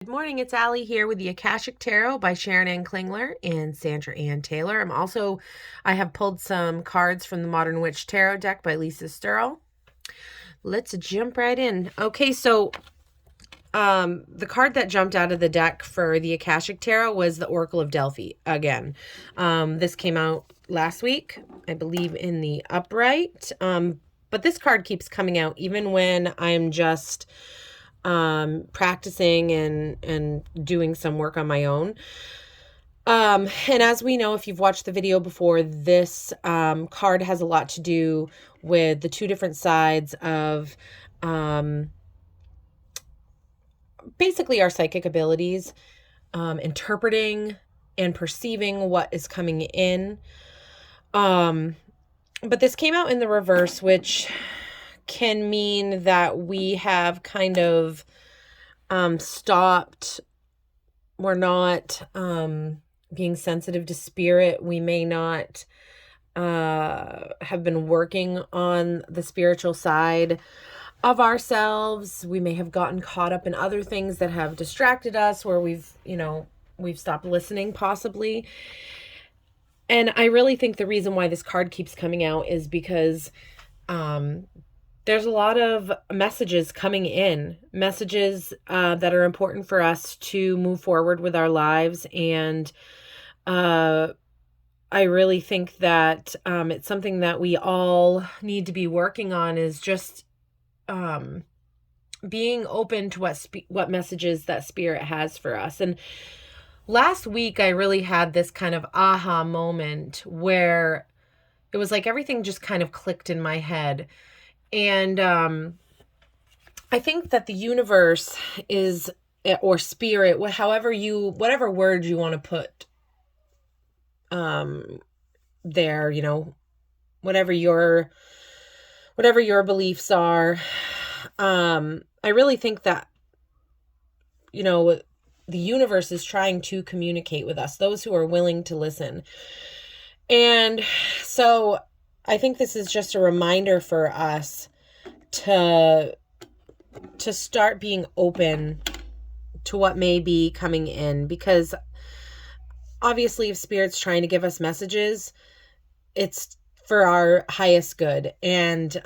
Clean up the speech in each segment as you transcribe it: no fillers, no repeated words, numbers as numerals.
Good morning, it's Allie here with the Akashic Tarot by Sharon Ann Klingler and Sandra Ann Taylor. I have pulled some cards from the Modern Witch Tarot deck by Lisa Sterle. Let's jump right in. Okay, so the card that jumped out of the deck for the Akashic Tarot was the Oracle of Delphi again. This came out last week, I believe, in the upright. But this card keeps coming out even when I'm just practicing and doing some work on my own. And as we know, if you've watched the video before, this card has a lot to do with the two different sides of basically our psychic abilities, interpreting and perceiving what is coming in. But this came out in the reverse, which can mean that we have kind of stopped. We're not being sensitive to spirit. We may not have been working on the spiritual side of ourselves. We may have gotten caught up in other things that have distracted us, where we've stopped listening possibly. And I really think the reason why this card keeps coming out is because there's a lot of messages coming in, messages that are important for us to move forward with our lives. And I really think that it's something that we all need to be working on, is just being open to what messages that spirit has for us. And last week, I really had this kind of aha moment where it was like everything just kind of clicked in my head. And I think that the universe is, or spirit, whatever word you want to put there, whatever your beliefs are. I really think that, the universe is trying to communicate with us, those who are willing to listen. And so I think this is just a reminder for us to start being open to what may be coming in, because obviously if Spirit's trying to give us messages, it's for our highest good and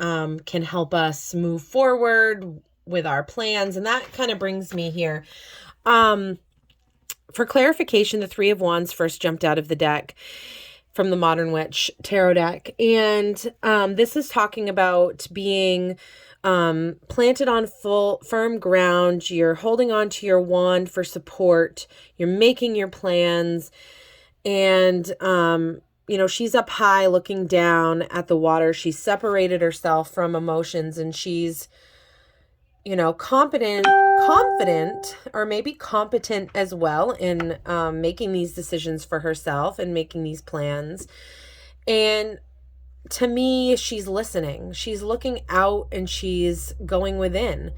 can help us move forward with our plans. And that kind of brings me here. For clarification, the Three of Wands first jumped out of the deck from the Modern Witch Tarot deck. And this is talking about being planted on firm ground. You're holding on to your wand for support. You're making your plans. And, she's up high looking down at the water. She's separated herself from emotions, and she's, confident, or maybe competent as well in making these decisions for herself and making these plans. And to me, she's listening. She's looking out and she's going within.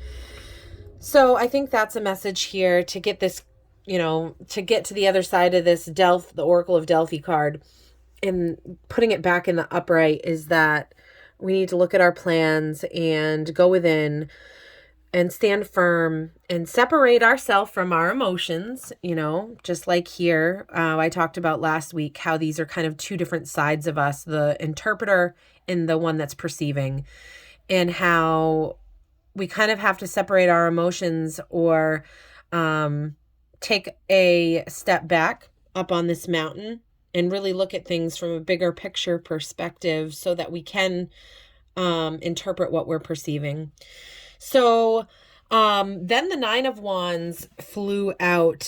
So I think that's a message here to get this, to get to the other side of this the Oracle of Delphi card and putting it back in the upright, is that we need to look at our plans and go within and stand firm and separate ourselves from our emotions, just like here. I talked about last week how these are kind of two different sides of us, the interpreter and the one that's perceiving, and how we kind of have to separate our emotions, or take a step back up on this mountain and really look at things from a bigger picture perspective so that we can interpret what we're perceiving. So then the Nine of Wands flew out.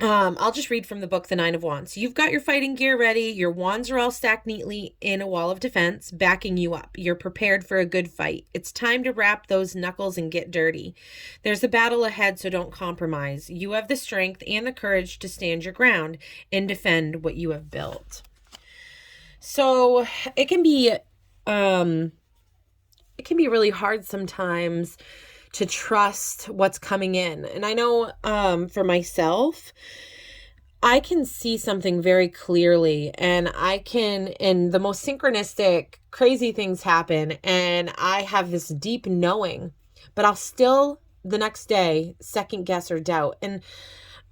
I'll just read from the book, The Nine of Wands. You've got your fighting gear ready. Your wands are all stacked neatly in a wall of defense, backing you up. You're prepared for a good fight. It's time to wrap those knuckles and get dirty. There's a battle ahead, so don't compromise. You have the strength and the courage to stand your ground and defend what you have built. So it can be really hard sometimes to trust what's coming in. And I know for myself, I can see something very clearly, and the most synchronistic, crazy things happen, and I have this deep knowing, but I'll still the next day second guess or doubt. And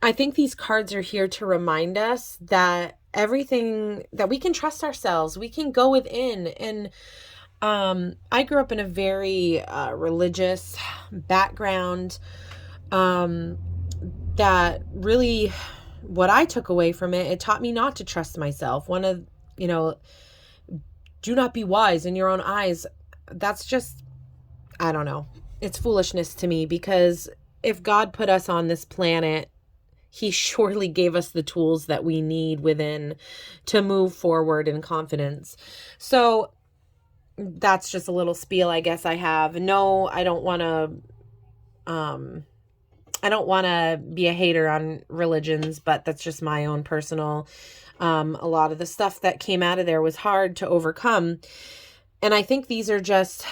I think these cards are here to remind us that everything, that we can trust ourselves, we can go within. And I grew up in a very religious background, that really, what I took away from it, it taught me not to trust myself. One of, do not be wise in your own eyes. That's just, I don't know. It's foolishness to me, because if God put us on this planet, he surely gave us the tools that we need within to move forward in confidence. So that's just a little spiel I guess I have. No, I don't want to be a hater on religions, but that's just my own personal, a lot of the stuff that came out of there was hard to overcome. And I think these are just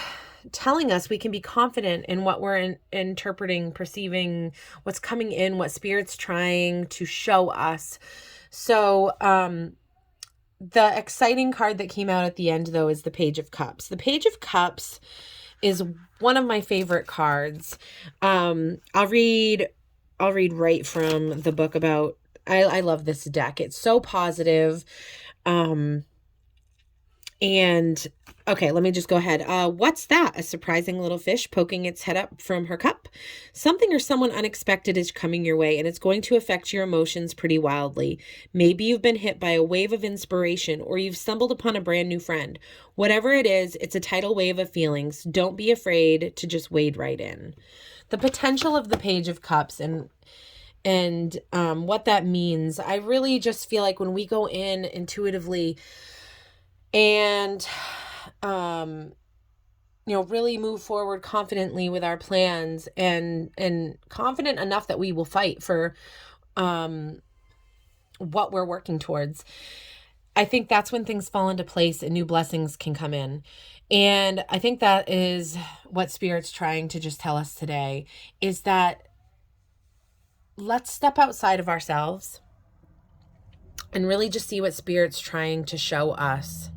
telling us we can be confident in what we're interpreting, perceiving, what's coming in, what Spirit's trying to show us. So, the exciting card that came out at the end, though, is the Page of Cups. The Page of Cups is one of my favorite cards. I'll read right from the book about, I love this deck. It's so positive. And okay, let me just go ahead. What's that? A surprising little fish poking its head up from her cup. Something or someone unexpected is coming your way, and it's going to affect your emotions pretty wildly. Maybe you've been hit by a wave of inspiration, or you've stumbled upon a brand new friend. Whatever it is, it's a tidal wave of feelings. Don't be afraid to just wade right in. The potential of the Page of Cups and what that means, I really just feel like when we go in intuitively and really move forward confidently with our plans, and confident enough that we will fight for what we're working towards, I think that's when things fall into place and new blessings can come in. And I think that is what Spirit's trying to just tell us today, is that let's step outside of ourselves and really just see what Spirit's trying to show us.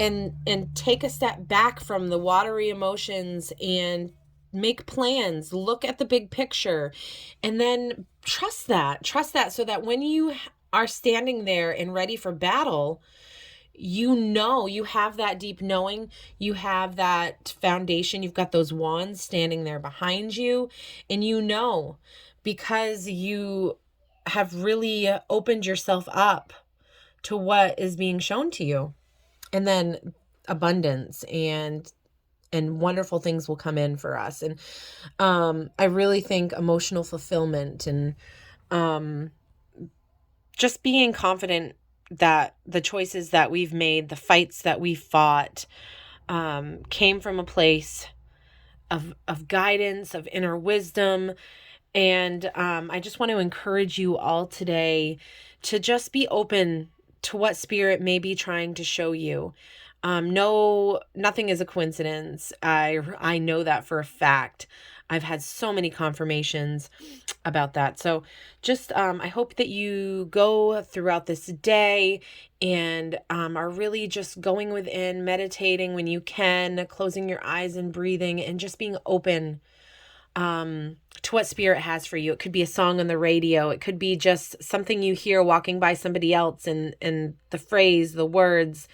And take a step back from the watery emotions and make plans, look at the big picture, and then trust that so that when you are standing there and ready for battle, you have that deep knowing, you have that foundation, you've got those wands standing there behind you, and because you have really opened yourself up to what is being shown to you. And then abundance and wonderful things will come in for us. And I really think emotional fulfillment and just being confident that the choices that we've made, the fights that we fought, came from a place of guidance, of inner wisdom. And I just want to encourage you all today to just be open to what Spirit may be trying to show you. No, nothing is a coincidence. I know that for a fact. I've had so many confirmations about that. So just, I hope that you go throughout this day and are really just going within, meditating when you can, closing your eyes and breathing and just being open to what Spirit has for you. It could be a song on the radio. It could be just something you hear walking by somebody else, and the phrase, the words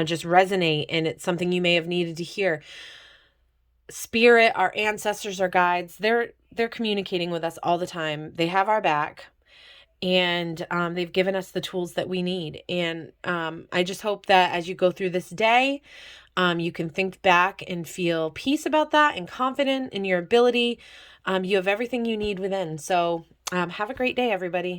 just resonate, and it's something you may have needed to hear. Spirit, our ancestors, our guides, they're communicating with us all the time. They have our back, and they've given us the tools that we need. And I just hope that as you go through this day, you can think back and feel peace about that and confident in your ability. You have everything you need within. So have a great day, everybody.